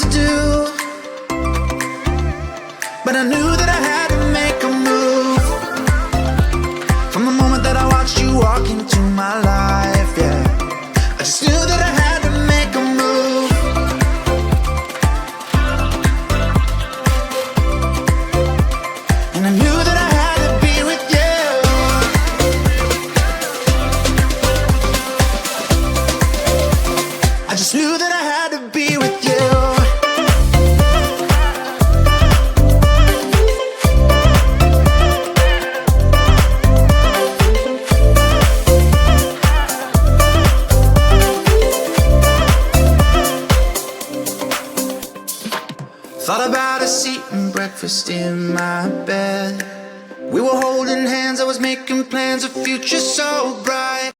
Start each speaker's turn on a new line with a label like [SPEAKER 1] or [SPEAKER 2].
[SPEAKER 1] to do, but I knew that I had to make a move. From the moment that I watched you walk into my life, yeah, I just knew that I had to make a move. And I knew that I had to be with you. I just knew that I had to be with you. Thought about us eating breakfast in my bed. We were holding hands, I was making plans, a future so bright.